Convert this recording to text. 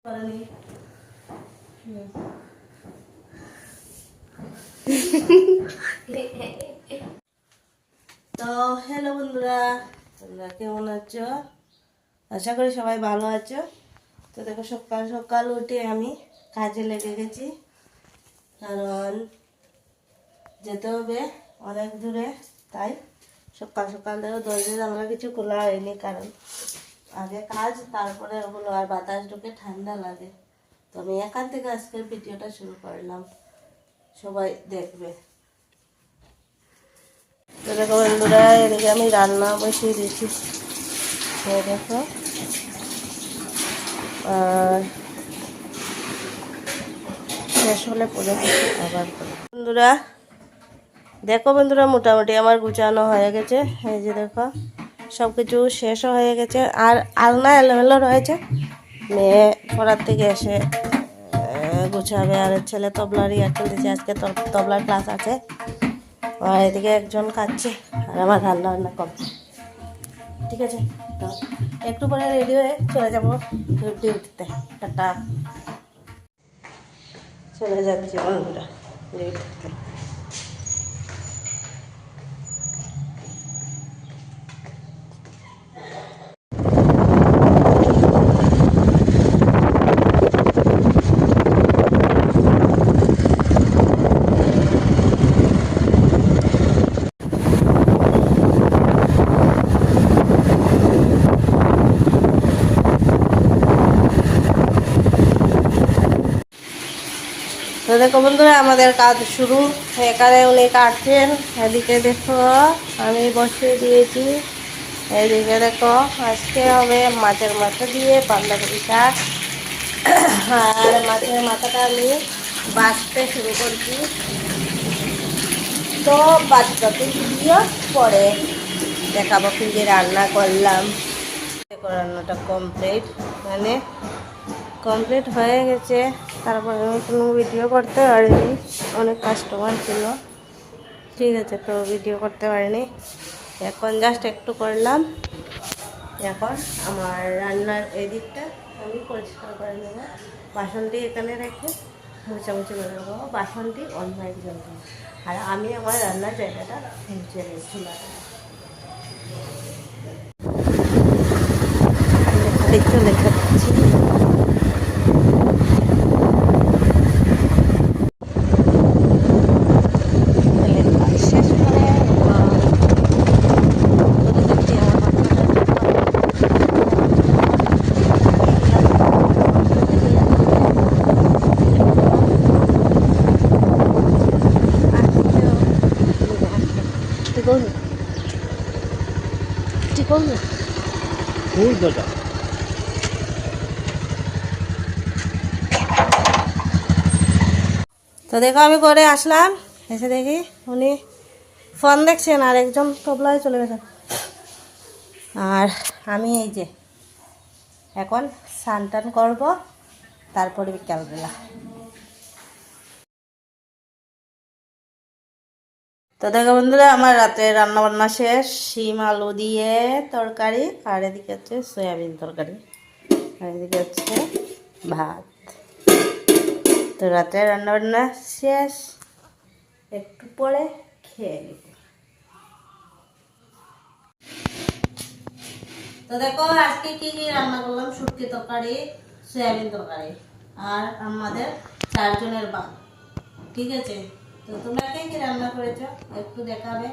তো হ্যালো বন্ধুরা, তোমরা কেমন আছো? আশা করি সবাই ভালো আছো। তো দেখো, সকাল সকাল উঠে আমি কাজে লেগে গেছি, কারণ যেতে হবে অনেক দূরে। তাই সকাল সকাল দেখো দরজা জানলা কিছু খোলা হয়নি, কারণ আগে কাজ, তারপরে ওগুলো আর বাতাস ঢুকে ঠান্ডা লাগে। তো আমি এখান থেকে আজকের ভিডিওটা শুরু করলাম, সবাই দেখবে। তো দেখো বন্ধুরা, এদিকে আমি রান্না বসিয়ে দিয়েছি, দেখো। আর শেষ হলে পরে আবার বন্ধুরা দেখো, বন্ধুরা মোটামুটি আমার গুছানো হয়ে গেছে। এই যে দেখো, সব কিছু শেষও হয়ে গেছে, আর আলনা এলোমেলো রয়েছে। মেয়ে পড়ার থেকে এসে গুছাবে, আর ছেলে তবলার ইয়ার খেলতেছে, আজকে তবলার ক্লাস আছে। আর এদিকে একজন খাচ্ছে, আর আমার রান্না বান্না কম। ঠিক আছে, তো একটু পরে রেডি হয়ে চলে যাবো ডিউটিতে। টাটা, চলে যাচ্ছি বন্ধুরা ডিউটিতে। তো দেখো বন্ধুরা, আমাদের কাজ শুরু। এখানে উনি কাটছেন, এদিকে দেখো আমি বসিয়ে দিয়েছি। এদিকে দেখো, আজকে হবে মাছের মাথা দিয়ে বাঁধাকপি শাক। আর মাছের মাথাটা আমি বাছতে শুরু করছি। তো বাচ্চাতে ভিডিও পরে দেখাবো কি যে রান্না করলাম। দেখো রান্নাটা কমপ্লিট, মানে কমপ্লিট হয়ে গেছে। তারপরে আমি কোনো ভিডিও করতে পারিনি, অনেক কাস্টমার ছিল। ঠিক আছে, তো ভিডিও করতে পারিনি। এখন জাস্ট একটু করলাম। এখন আমার রান্নার এই দিকটা আমি পরিষ্কার করে নেবো। বাসনটি এখানে রেখে মোছামুছি করে নেবো, বাসনটি অন্য একজন দেবো। আর আমি আমার রান্নার জায়গাটা মুছে নিয়েছি। চলে যাচ্ছি। তো দেখো, আমি করে আসলাম, এসে দেখি উনি ফোন দেখছেন, আর একজন তবলায় চলে গেছেন। আর আমি এই যে এখন স্নান টান করবো, তারপরে বিকালবেলা। তো দেখো বন্ধুরা, আমার রাতে রান্না বান্না শেষ। শিম আলু দিয়ে তরকারি, আর এদিকে হচ্ছে সয়াবিন তরকারি, আর এদিকে হচ্ছে ভাত। তো রাতে রান্না বান্না শেষ, একটু পরে খেয়ে নেব। তো দেখো আজকে কি কি রান্না করলাম: শুটকি তরকারি, সয়াবিন তরকারি, আর আমাদের 4 জনের ভাত। ঠিক আছে, তো তোমরা কে কি রান্না করেছো একটু দেখাবে।